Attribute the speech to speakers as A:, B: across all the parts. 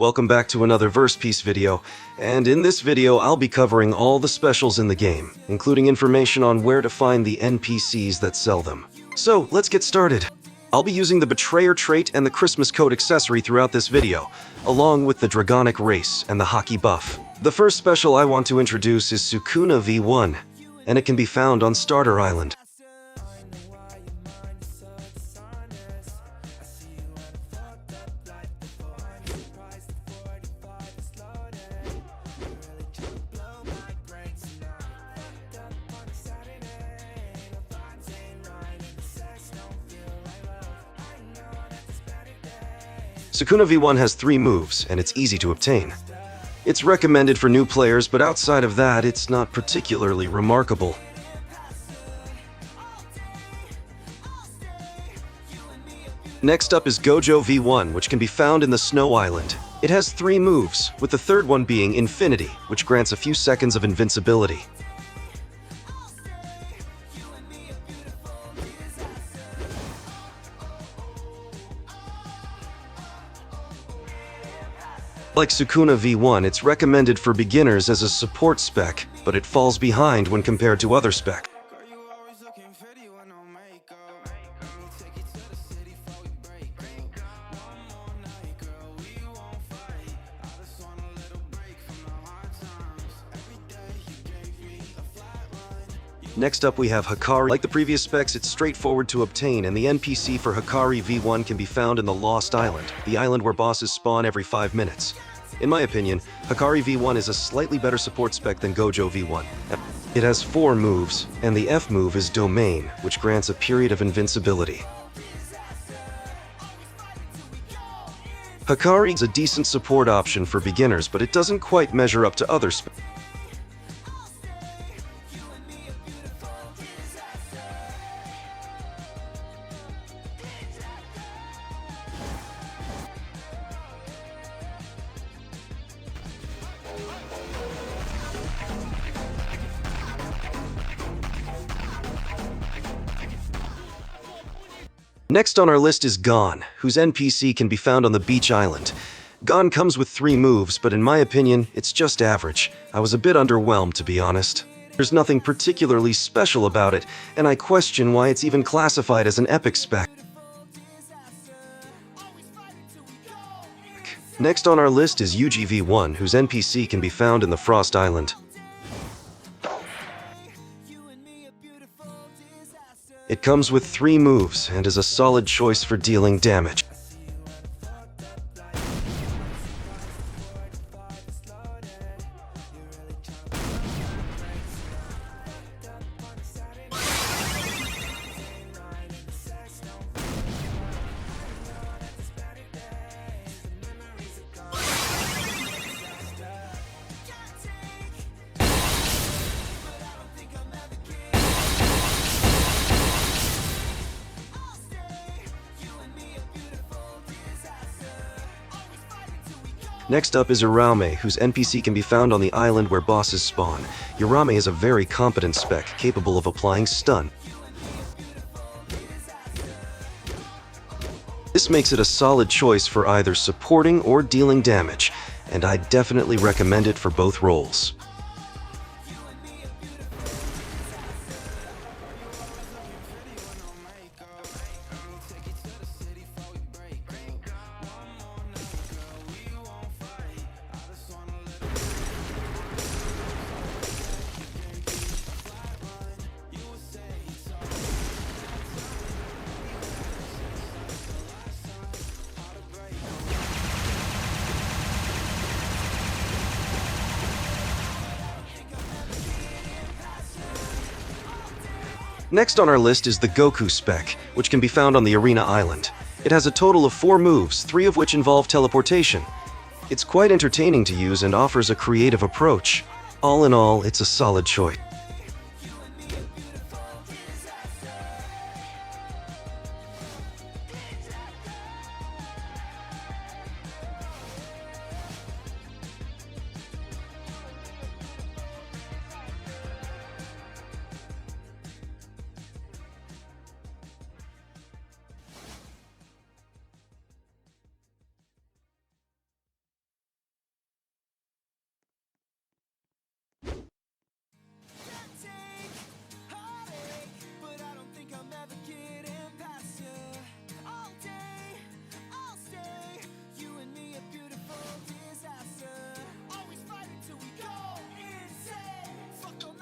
A: welcome back to another Verse Piece video, and in this video I'll be covering all the specials in the game, including information on where to find the NPCs that sell them. So let's get started. I'll be using the Betrayer trait and the Christmas Code accessory throughout this video, along with the Dragonic race and the Hockey buff. The first special I want to introduce is Sukuna V1, and it can be found on Starter Island. Sukuna V1 has 3 moves, and it's easy to obtain. It's recommended for new players, but outside of that, it's not particularly remarkable. Next up is Gojo V1, which can be found in the Snow Island. It has 3 moves, with the third one being Infinity, which grants a few seconds of invincibility. Like Sukuna V1, it's recommended for beginners as a support spec, but it falls behind when compared to other specs. Next up we have Hikari. Like the previous specs, it's straightforward to obtain, and the NPC for Hikari V1 can be found in the Lost Island, the island where bosses spawn every 5 minutes. In my opinion, Hikari V1 is a slightly better support spec than Gojo V1. It has 4 moves, and the F move is Domain, which grants a period of invincibility. Hikari is a decent support option for beginners, but it doesn't quite measure up to other specs. Next on our list is Gon, whose NPC can be found on the beach island. Gon comes with 3 moves, but in my opinion, it's just average. I was a bit underwhelmed, to be honest. There's nothing particularly special about it, and I question why it's even classified as an epic spec. Next on our list is Yuji V1, whose NPC can be found in the Frost Island. It comes with 3 moves and is a solid choice for dealing damage. Next up is Uram, whose NPC can be found on the island where bosses spawn. Uram is a very competent spec, capable of applying stun. This makes it a solid choice for either supporting or dealing damage, and I definitely recommend it for both roles. Next on our list is the Goku spec, which can be found on the Arena Island. It has a total of 4 moves, 3 of which involve teleportation. It's quite entertaining to use and offers a creative approach. All in all, it's a solid choice.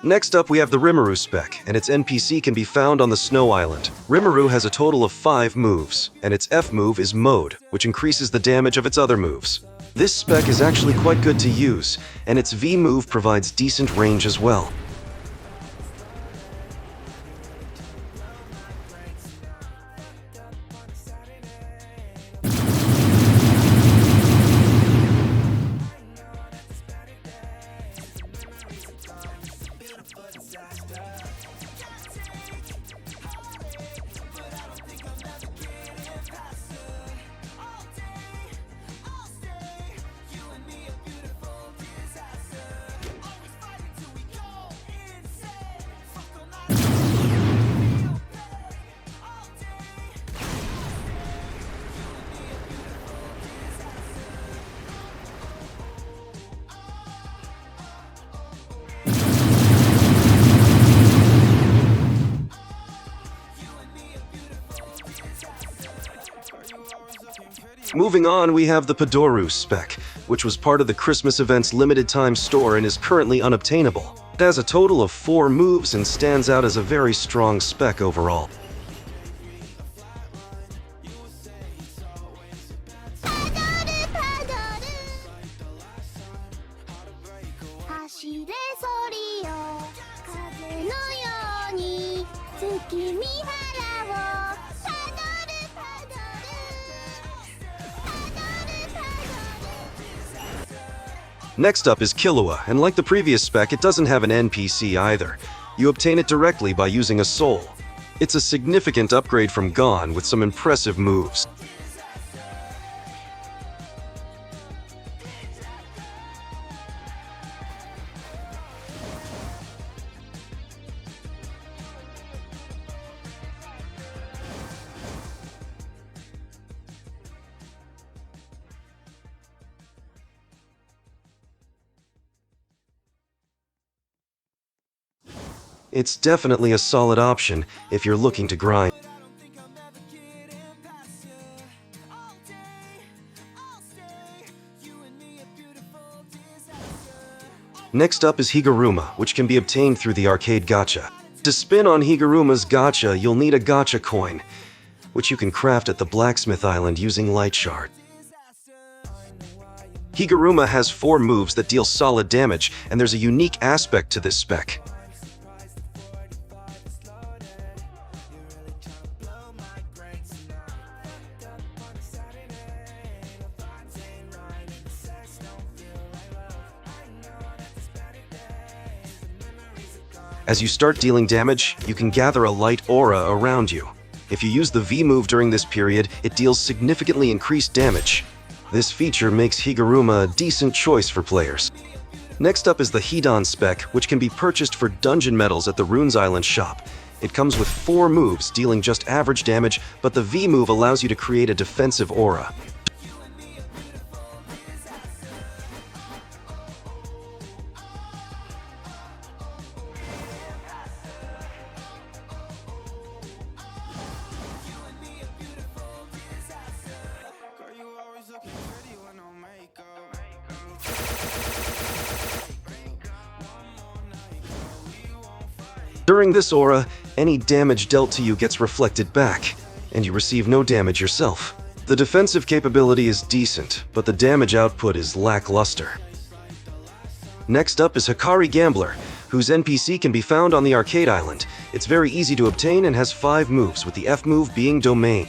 A: Next up, we have the Rimuru spec, and its NPC can be found on the Snow Island. Rimuru has a total of 5 moves, and its F move is Mode, which increases the damage of its other moves. This spec is actually quite good to use, and its V move provides decent range as well. Moving on, we have the Padoru spec, which was part of the Christmas event's limited time store and is currently unobtainable. It has a total of 4 moves and stands out as a very strong spec overall. Next up is Kilua, and like the previous spec, it doesn't have an NPC either. You obtain it directly by using a soul. It's a significant upgrade from Gon with some impressive moves. It's definitely a solid option if you're looking to grind. Next up is Higuma, which can be obtained through the arcade gacha. To spin on Higuruma's gacha, you'll need a gacha coin, which you can craft at the Blacksmith Island using Light Shard. Higuruma has 4 moves that deal solid damage, and there's a unique aspect to this spec. As you start dealing damage, you can gather a light aura around you. If you use the V move during this period, it deals significantly increased damage. This feature makes Higuruma a decent choice for players. Next up is the Hidan spec, which can be purchased for dungeon medals at the Runes Island shop. It comes with 4 moves, dealing just average damage, but the V move allows you to create a defensive aura. During this aura, any damage dealt to you gets reflected back, and you receive no damage yourself. The defensive capability is decent, but the damage output is lackluster. Next up is Hikari Gambler, whose NPC can be found on the arcade island. It's very easy to obtain and has 5 moves, with the F move being Domain.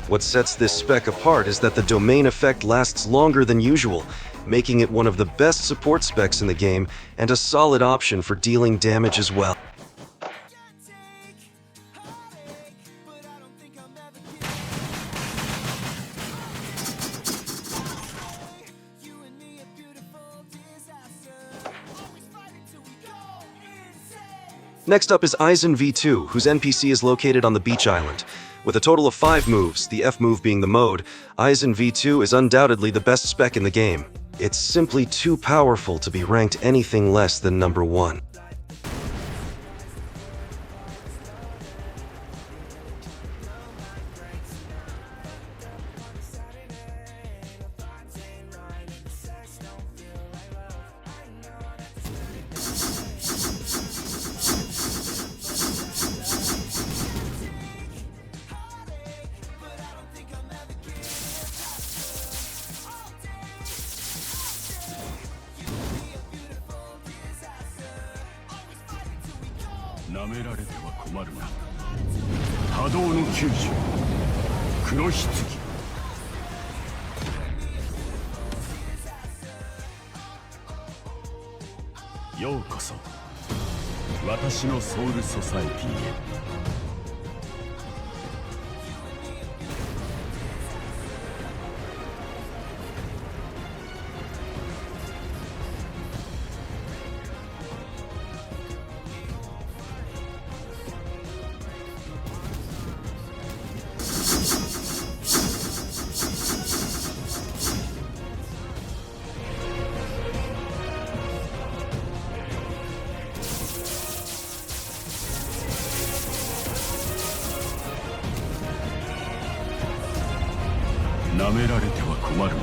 A: What sets this spec apart is that the domain effect lasts longer than usual, making it one of the best support specs in the game and a solid option for dealing damage as well. Next up is Eisen V2, whose NPC is located on the beach island. With a total of 5 moves, the F move being the mode, Eisen V2 is undoubtedly the best spec in the game. It's simply too powerful to be ranked anything less than number 1.
B: Padoru 90黒棺ようこそ私のソウルソサエティへ舐められては困るな。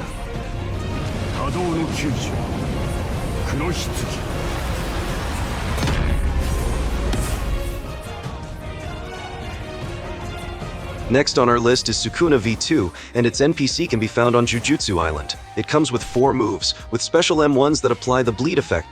B: 波動の90黒棺
A: Next on our list is Sukuna V2, and its NPC can be found on Jujutsu Island. It comes with 4 moves, with special M1s that apply the bleed effect.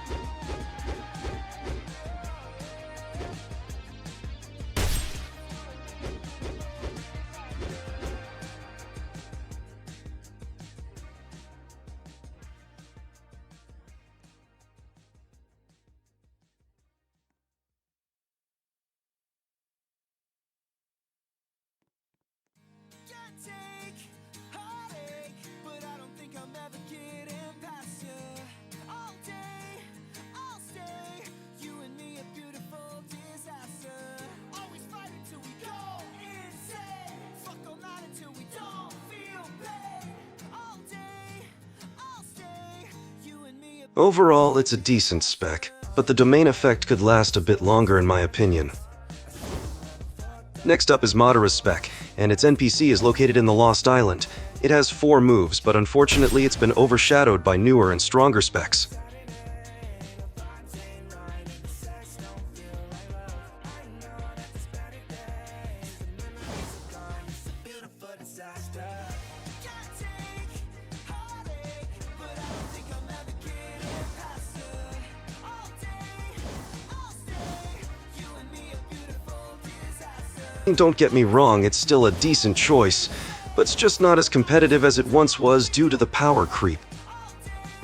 A: Overall, it's a decent spec, but the domain effect could last a bit longer in my opinion. Next up is Madara's spec, and its NPC is located in the Lost Island. It has 4 moves, but unfortunately it's been overshadowed by newer and stronger specs. Don't get me wrong, it's still a decent choice, but it's just not as competitive as it once was due to the power creep.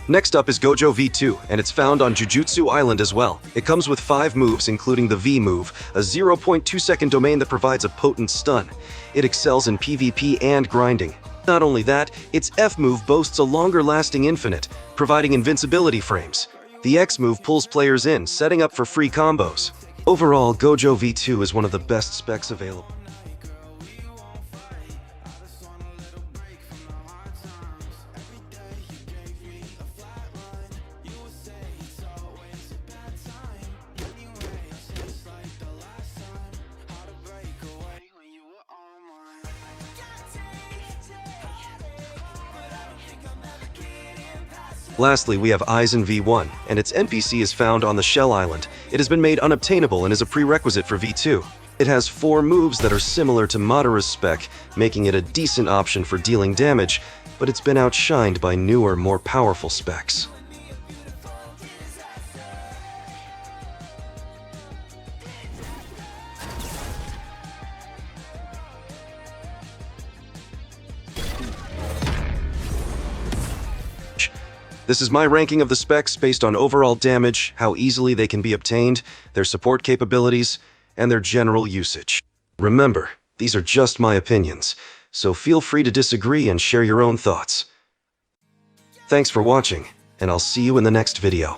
A: Next up is Gojo V2, and it's found on Jujutsu Island as well. It comes with 5 moves, including the V move, a 0.2 second domain that provides a potent stun. It excels in PvP and grinding. Not only that, its F move boasts a longer lasting infinite, providing invincibility frames. The X move pulls players in, setting up for free combos. Overall, Gojo V2 is one of the best specs available. Lastly, we have Eisen V1, and its NPC is found on the Shell Island. It has been made unobtainable and is a prerequisite for V2. It has 4 moves that are similar to Madara's spec, making it a decent option for dealing damage, but it's been outshined by newer, more powerful specs. This is my ranking of the specs based on overall damage, how easily they can be obtained, their support capabilities, and their general usage. Remember, these are just my opinions, so feel free to disagree and share your own thoughts. Thanks for watching, and I'll see you in the next video.